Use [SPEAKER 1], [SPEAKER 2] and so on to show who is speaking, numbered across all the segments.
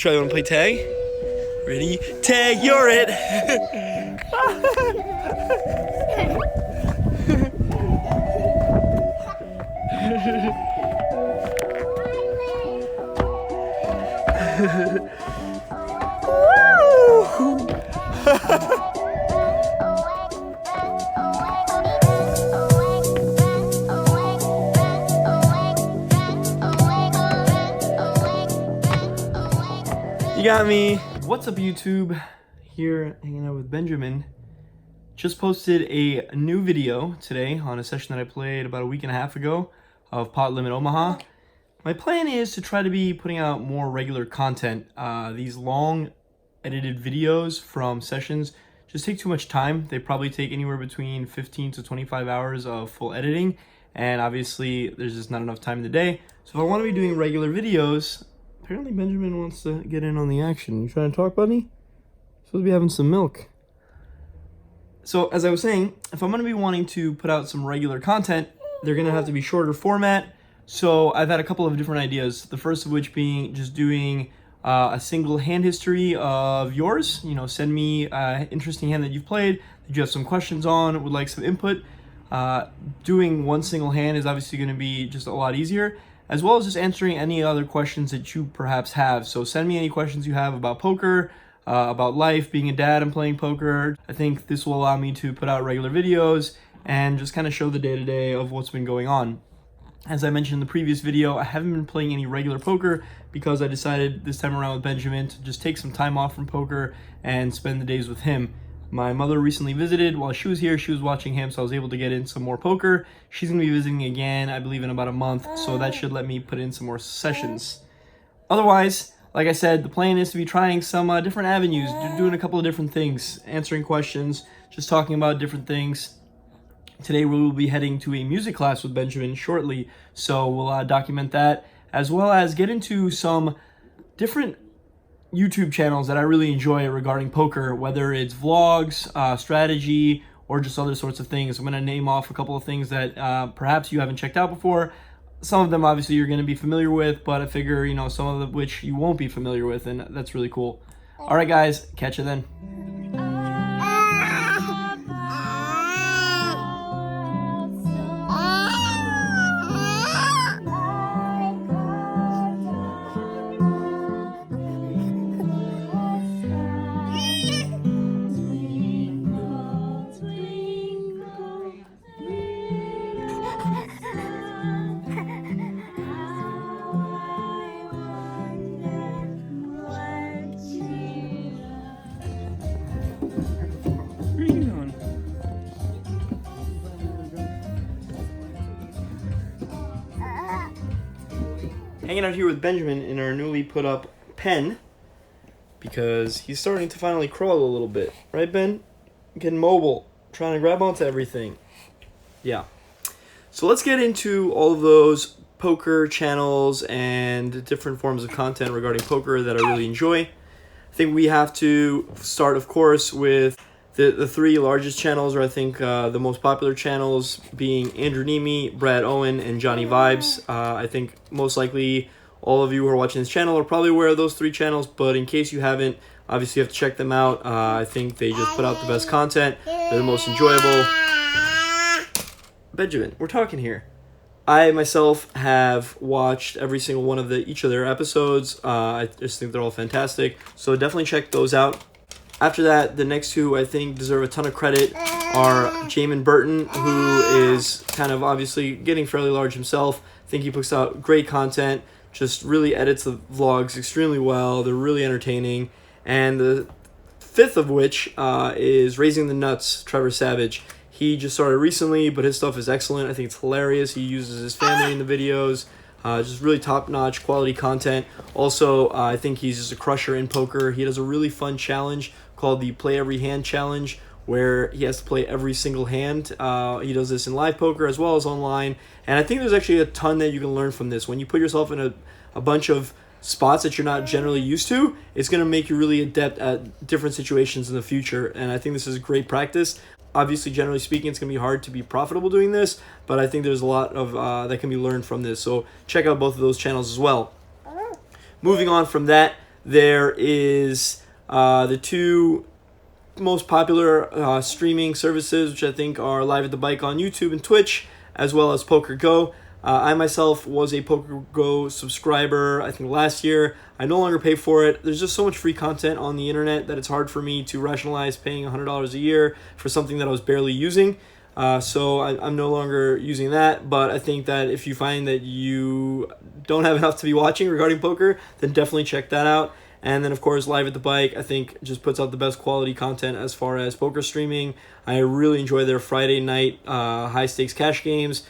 [SPEAKER 1] Charlie, wanna play tag? Ready? Tag, you're it! You got me. What's up, YouTube? Here hanging out with Benjamin. Just posted a new video today on a session that I played about a week and a half ago of Pot Limit Omaha. My plan is to try to be putting out more regular content. These long edited videos from sessions just take too much time. They probably take anywhere between 15 to 25 hours of full editing, and obviously there's just not enough time in the day. So if I want to be doing regular videos, apparently Benjamin wants to get in on the action. You trying to talk, buddy? Supposed to be having some milk. So as I was saying, if I'm going to be wanting to put out some regular content, they're going to have to be shorter format. So I've had a couple of different ideas. The first of which being just doing a single hand history of yours. You know, send me an interesting hand that you've played, that you have some questions on, would like some input. Doing one single hand is obviously going to be just a lot easier, as well as just answering any other questions that you perhaps have. So send me any questions you have about poker, about life, being a dad and playing poker. I think this will allow me to put out regular videos and just kind of show the day-to-day of what's been going on. As I mentioned in the previous video, I haven't been playing any regular poker because I decided this time around with Benjamin to just take some time off from poker and spend the days with him. My mother recently visited. While she was here, she was watching him, so I was able to get in some more poker. She's going to be visiting again, I believe, in about a month, so that should let me put in some more sessions. Otherwise, like I said, the plan is to be trying some different avenues, doing a couple of different things, answering questions, just talking about different things. Today we will be heading to a music class with Benjamin shortly, so we'll document that, as well as get into some different YouTube channels that I really enjoy regarding poker, whether it's vlogs, strategy, or just other sorts of things. I'm going to name off a couple of things that perhaps you haven't checked out before. Some of them obviously you're going to be familiar with, but I figure, you know, some of them which you won't be familiar with, and that's really cool. All right, guys, catch you then. Hanging out here with Benjamin in our newly put up pen because he's starting to finally crawl a little bit. Right, Ben? Getting mobile, trying to grab onto everything. Yeah. So let's get into all of those poker channels and different forms of content regarding poker that I really enjoy. I think we have to start, of course, with the three largest channels, or I think the most popular channels being Andrew Nemi, Brad Owen, and Johnny Vibes. I think most likely all of you who are watching this channel are probably aware of those three channels, but in case you haven't, obviously you have to check them out. I think they just put out the best content. They're the most enjoyable. Benjamin, we're talking here. I myself have watched every single one of each of their episodes. I just think they're all fantastic, so definitely check those out. After that, the next two I think deserve a ton of credit are Jaman Burton, who is kind of obviously getting fairly large himself. I think he puts out great content, just really edits the vlogs extremely well. They're really entertaining. And the fifth of which is Raising the Nuts, Trevor Savage. He just started recently, but his stuff is excellent. I think it's hilarious. He uses his family in the videos. Just really top-notch quality content. Also, I think he's just a crusher in poker. He does a really fun challenge called the Play Every Hand Challenge, where he has to play every single hand. He does this in live poker as well as online. And I think there's actually a ton that you can learn from this. When you put yourself in a bunch of spots that you're not generally used to, it's going to make you really adept at different situations in the future. And I think this is great practice. Obviously, generally speaking, it's going to be hard to be profitable doing this, but I think there's a lot of that can be learned from this. So check out both of those channels as well. Moving on from that, there is the two most popular streaming services, which I think are Live at the Bike on YouTube and Twitch, as well as PokerGo. I myself was a PokerGo subscriber, I think last year. I no longer pay for it. There's just so much free content on the internet that it's hard for me to rationalize paying $100 a year for something that I was barely using. So I'm no longer using that, but I think that if you find that you don't have enough to be watching regarding poker, then definitely check that out. And then, of course, Live at the Bike, I think, just puts out the best quality content as far as poker streaming. I really enjoy their Friday night high-stakes cash games.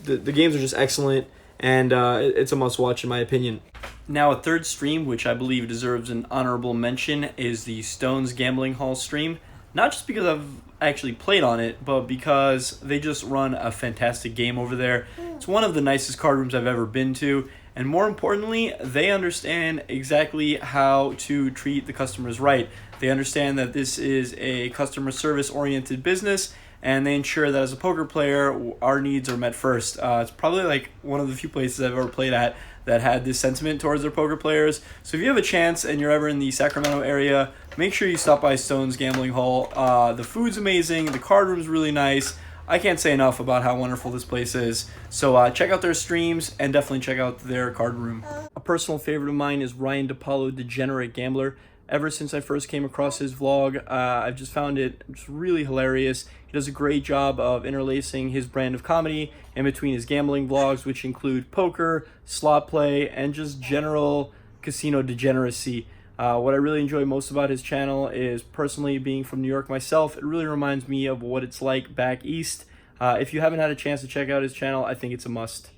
[SPEAKER 1] The games are just excellent, and it's a must-watch in my opinion. Now, a third stream, which I believe deserves an honorable mention, is the Stones Gambling Hall stream. Not just because I've actually played on it, but because they just run a fantastic game over there. It's one of the nicest card rooms I've ever been to, and more importantly, they understand exactly how to treat the customers right. They understand that this is a customer service-oriented business, and they ensure that as a poker player, our needs are met first. It's probably like one of the few places I've ever played at that had this sentiment towards their poker players. So if you have a chance and you're ever in the Sacramento area, make sure you stop by Stone's Gambling Hall. The food's amazing. The card room's really nice. I can't say enough about how wonderful this place is. So check out their streams and definitely check out their card room. A personal favorite of mine is Ryan Depaulo, Degenerate Gambler. Ever since I first came across his vlog, I've just found it just really hilarious. He does a great job of interlacing his brand of comedy in between his gambling vlogs, which include poker, slot play, and just general casino degeneracy. What I really enjoy most about his channel is, personally being from New York myself, it really reminds me of what it's like back east. If you haven't had a chance to check out his channel, I think it's a must.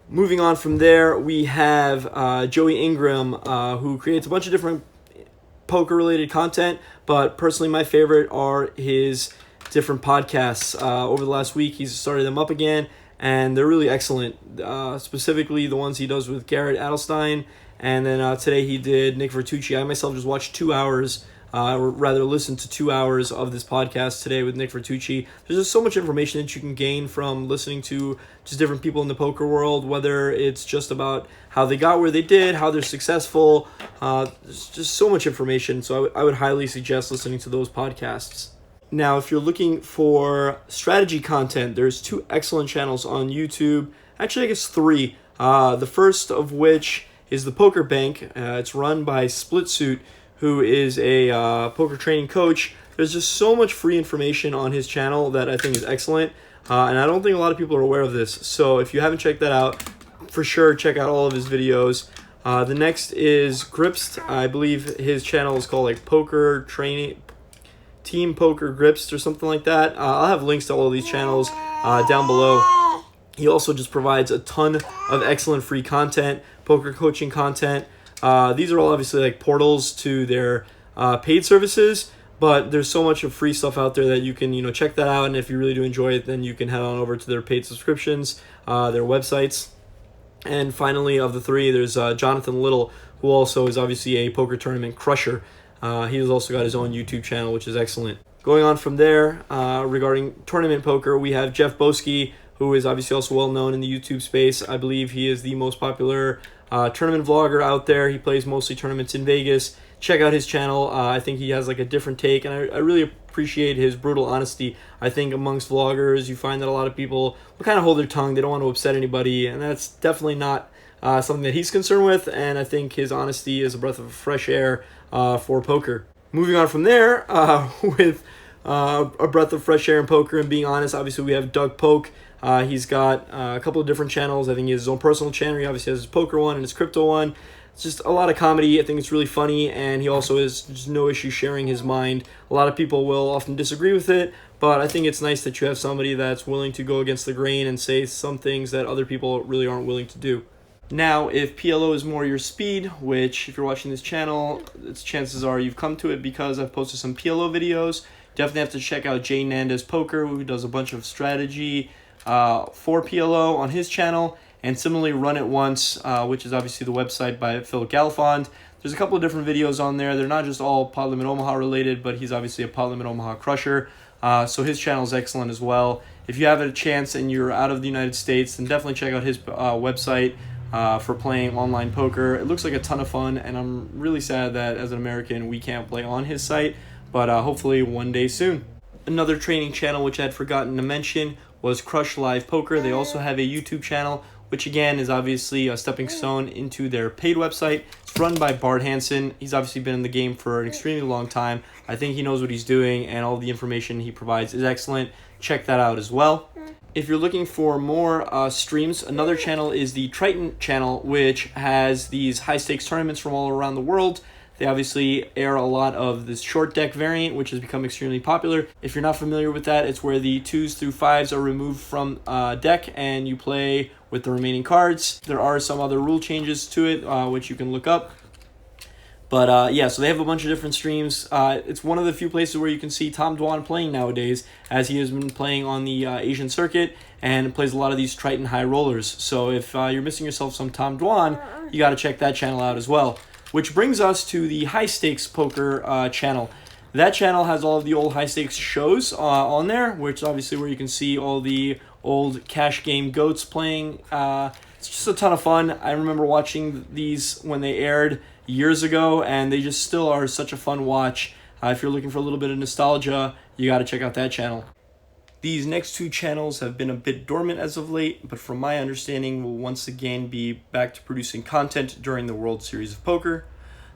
[SPEAKER 1] Moving on from there, we have Joey Ingram, who creates a bunch of different poker-related content, but personally my favorite are his different podcasts. Over the last week, he's started them up again, and they're really excellent, specifically the ones he does with Garrett Adelstein, and then today he did Nick Vertucci. I myself just watched 2 hours, or rather listened to 2 hours of this podcast today with Nick Vertucci. There's just so much information that you can gain from listening to just different people in the poker world, whether it's just about how they got where they did, how they're successful. There's just so much information, so I would highly suggest listening to those podcasts. Now, if you're looking for strategy content, there's 2 excellent channels on YouTube. Actually, I guess 3. The first of which is the Poker Bank. It's run by Splitsuit, who is a poker training coach. There's just so much free information on his channel that I think is excellent, and I don't think a lot of people are aware of this. So if you haven't checked that out, for sure check out all of his videos. The next is Gripst. I believe his channel is called like Poker Training, Team Poker Gripst or something like that. I'll have links to all of these channels down below. He also just provides a ton of excellent free content, poker coaching content. These are all obviously like portals to their paid services, but there's so much of free stuff out there that you can, check that out. And if you really do enjoy it, then you can head on over to their paid subscriptions, their websites. And finally, of the 3, there's Jonathan Little, who also is obviously a poker tournament crusher. He has also got his own YouTube channel, which is excellent. Going on from there, regarding tournament poker, we have Jeff Boski, who is obviously also well known in the YouTube space. I believe he is the most popular tournament vlogger out there. He plays mostly tournaments in Vegas. Check out his channel. I think he has like a different take, and I really appreciate his brutal honesty. I think amongst vloggers, you find that a lot of people will kind of hold their tongue. They don't want to upset anybody, and that's definitely not something that he's concerned with, and I think his honesty is a breath of fresh air for poker. Moving on from there, with a breath of fresh air in poker and being honest, obviously we have Doug Polk. He's got a couple of different channels. I think he has his own personal channel. He obviously has his poker one and his crypto one. It's just a lot of comedy. I think it's really funny, and he also has just no issue sharing his mind. A lot of people will often disagree with it, but I think it's nice that you have somebody that's willing to go against the grain and say some things that other people really aren't willing to do. Now, if PLO is more your speed, which if you're watching this channel, chances are you've come to it because I've posted some PLO videos. Definitely have to check out JNandezPoker, who does a bunch of strategy for PLO on his channel, and similarly Run It Once, which is obviously the website by Phil Galfond. There's a couple of different videos on there. They're not just all Pot Limit Omaha related, but he's obviously a Pot Limit Omaha crusher, so his channel is excellent as well. If you have a chance and you're out of the United States, then definitely check out his website, for playing online poker. It looks like a ton of fun, and I'm really sad that as an American we can't play on his site, but hopefully one day soon. Another training channel which I had forgotten to mention was Crush Live Poker. They also have a YouTube channel, which again is obviously a stepping stone into their paid website. It's run by Bart Hansen. He's obviously been in the game for an extremely long time. I think he knows what he's doing, and all the information he provides is excellent. Check that out as well. If you're looking for more streams, another channel is the Triton channel, which has these high-stakes tournaments from all around the world. They obviously air a lot of this short deck variant, which has become extremely popular. If you're not familiar with that, it's where the 2s through 5s are removed from deck and you play with the remaining cards. There are some other rule changes to it, which you can look up. But yeah, so they have a bunch of different streams. It's one of the few places where you can see Tom Dwan playing nowadays, as he has been playing on the Asian circuit and plays a lot of these Triton high rollers. So if you're missing yourself some Tom Dwan, you got to check that channel out as well. Which brings us to the High Stakes Poker channel. That channel has all of the old high stakes shows on there, which is obviously where you can see all the old cash game goats playing. It's just a ton of fun. I remember watching these when they aired years ago, and they just still are such a fun watch. If you're looking for a little bit of nostalgia, you got to check out that channel. These next two channels have been a bit dormant as of late, but from my understanding will once again be back to producing content during the World Series of Poker.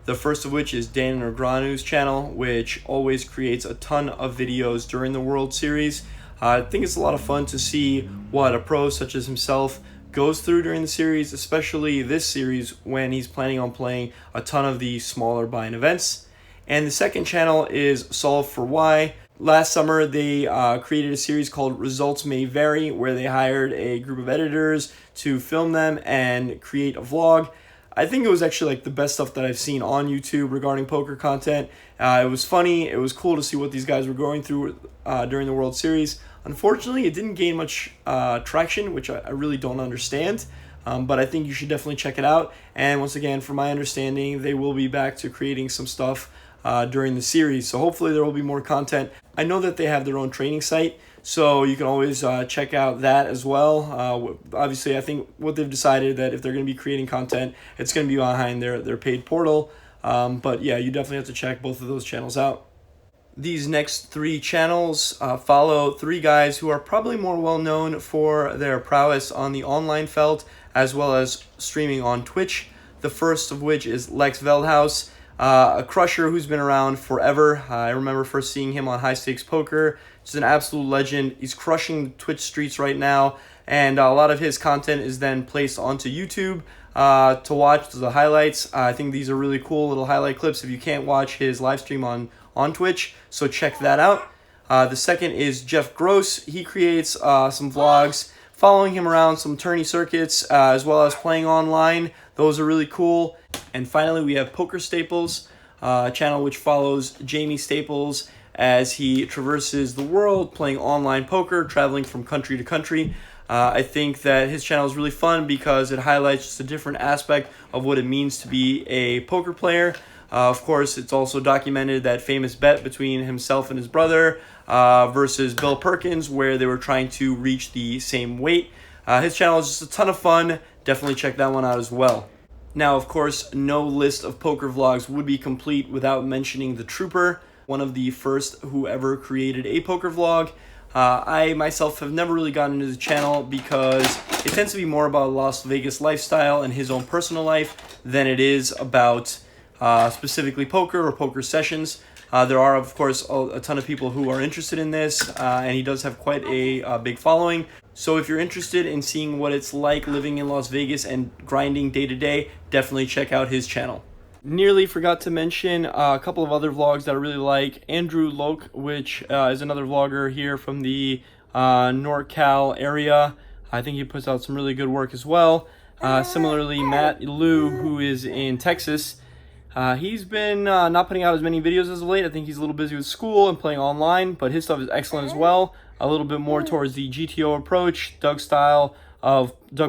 [SPEAKER 1] The first of which is Dan Negreanu's channel, which always creates a ton of videos during the World Series. I think it's a lot of fun to see what a pro such as himself goes through during the series, especially this series when he's planning on playing a ton of the smaller buy-in events. And the second channel is Solve for Why. Last summer, they created a series called Results May Vary, where they hired a group of editors to film them and create a vlog. I think it was actually like the best stuff that I've seen on YouTube regarding poker content. It was funny. It was cool to see what these guys were going through during the World Series. Unfortunately, it didn't gain much traction, which I really don't understand. But I think you should definitely check it out. And once again, from my understanding, they will be back to creating some stuff during the series. So hopefully there will be more content. I know that they have their own training site, so you can always check out that as well. Obviously, I think what they've decided that if they're going to be creating content, it's going to be behind their paid portal. But yeah, you definitely have to check both of those channels out. These next three channels follow three guys who are probably more well known for their prowess on the online felt, as well as streaming on Twitch. The first of which is Lex Veldhuis, a crusher who's been around forever. I remember first seeing him on High Stakes Poker. He's an absolute legend. He's crushing the Twitch streets right now, and a lot of his content is then placed onto YouTube to watch the highlights. I think these are really cool little highlight clips if you can't watch his live stream on Twitch, so check that out. The second is Jeff Gross. He creates some vlogs following him around some tourney circuits as well as playing online. Those are really cool. And finally, we have PokerStaples, a channel which follows Jamie Staples as he traverses the world playing online poker, traveling from country to country. I think that his channel is really fun because it highlights just a different aspect of what it means to be a poker player. Of course, it's also documented that famous bet between himself and his brother versus Bill Perkins, where they were trying to reach the same weight. His channel is just a ton of fun. Definitely check that one out as well. Now, of course, no list of poker vlogs would be complete without mentioning the Trooper, one of the first who ever created a poker vlog. I myself have never really gotten into the channel because it tends to be more about Las Vegas lifestyle and his own personal life than it is about specifically poker or poker sessions. There are, of course, a ton of people who are interested in this, and he does have quite a big following. So if you're interested in seeing what it's like living in Las Vegas and grinding day to day, definitely check out his channel. Nearly forgot to mention a couple of other vlogs that I really like. Andrew Loke, which is another vlogger here from the NorCal area. I think he puts out some really good work as well. Similarly, Matt Liu, who is in Texas, he's been not putting out as many videos as of late. I think he's a little busy with school and playing online, but his stuff is excellent as well. A little bit more towards the GTO approach, Doug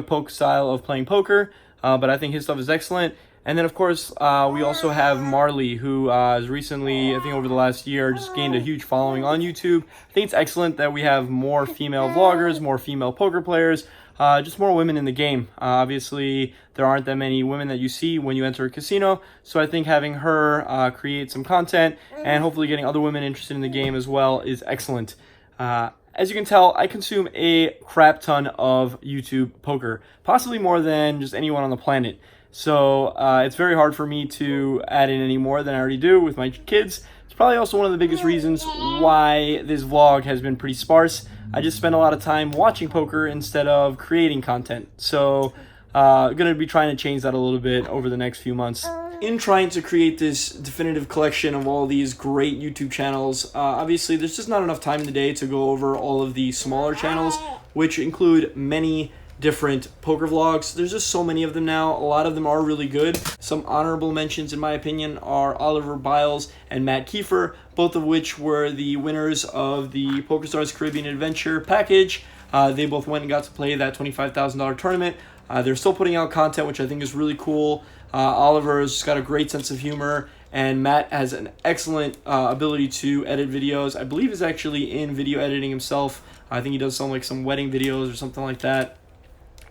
[SPEAKER 1] Polk style of playing poker, but I think his stuff is excellent. And then, of course, we also have Marle, who has recently, I think over the last year, just gained a huge following on YouTube. I think it's excellent that we have more female vloggers, more female poker players. just more women in the game. Obviously, there aren't that many women that you see when you enter a casino, so I think having her create some content and hopefully getting other women interested in the game as well is excellent. As you can tell, I consume a crap ton of YouTube poker, possibly more than just anyone on the planet. So it's very hard for me to add in any more than I already do with my kids. It's probably also one of the biggest reasons why this vlog has been pretty sparse. I just spend a lot of time watching poker instead of creating content. So I'm going to be trying to change that a little bit over the next few months. In trying to create this definitive collection of all these great YouTube channels, obviously there's just not enough time in the day to go over all of the smaller channels, which include many different poker vlogs. There's just so many of them now. A lot of them are really good. Some honorable mentions, in my opinion, are Oliver Biles and Matt Kiefer, both of which were the winners of the PokerStars Caribbean Adventure package. They both went and got to play that $25,000 tournament. They're still putting out content, which I think is really cool. Oliver's got a great sense of humor, and Matt has an excellent ability to edit videos. I believe he's actually in video editing himself. I think he does some wedding videos or something like that.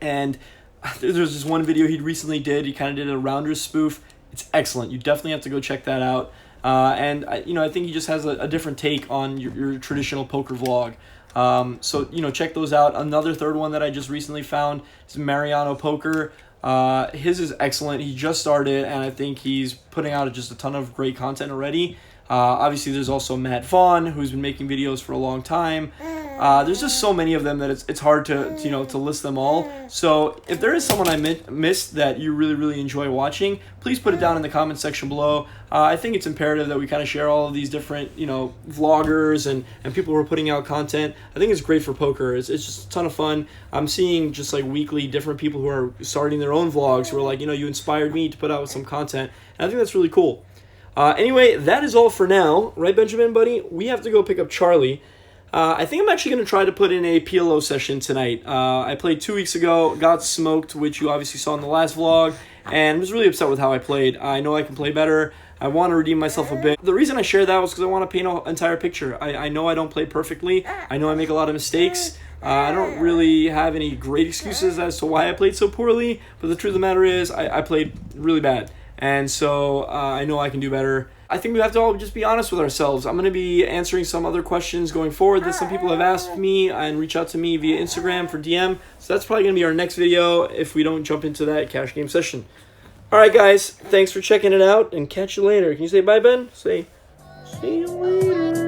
[SPEAKER 1] And there's this one video he recently did. He kind of did a Rounders spoof. It's excellent. You definitely have to go check that out. And I think he just has a different take on your traditional poker vlog. So check those out. Another third one that I just recently found is Mariano Poker. His is excellent. He just started, and I think he's putting out just a ton of great content already. Obviously, there's also Matt Vaughan, who's been making videos for a long time. There's just so many of them that it's hard to list them all. So if there is someone I missed that you really enjoy watching, please put it down in the comment section below. I think it's imperative that we kind of share all of these different vloggers and people who are putting out content. I think it's great for poker. It's just a ton of fun. I'm seeing just weekly different people who are starting their own vlogs who are like, you inspired me to put out some content, and I think that's really cool. Anyway, that is all for now, right, Benjamin, buddy? We have to go pick up Charlie. I think I'm actually going to try to put in a PLO session tonight. I played 2 weeks ago, got smoked, which you obviously saw in the last vlog, and was really upset with how I played. I know I can play better. I want to redeem myself a bit. The reason I shared that was because I want to paint an entire picture. I know I don't play perfectly. I know I make a lot of mistakes. I don't really have any great excuses as to why I played so poorly, but the truth of the matter is I played really bad. And so I know I can do better. I think we have to all just be honest with ourselves. I'm going to be answering some other questions going forward that some people have asked me and reach out to me via Instagram for DM. So that's probably going to be our next video if we don't jump into that cash game session. All right, guys. Thanks for checking it out, and catch you later. Can you say bye, Ben? Say, see you later.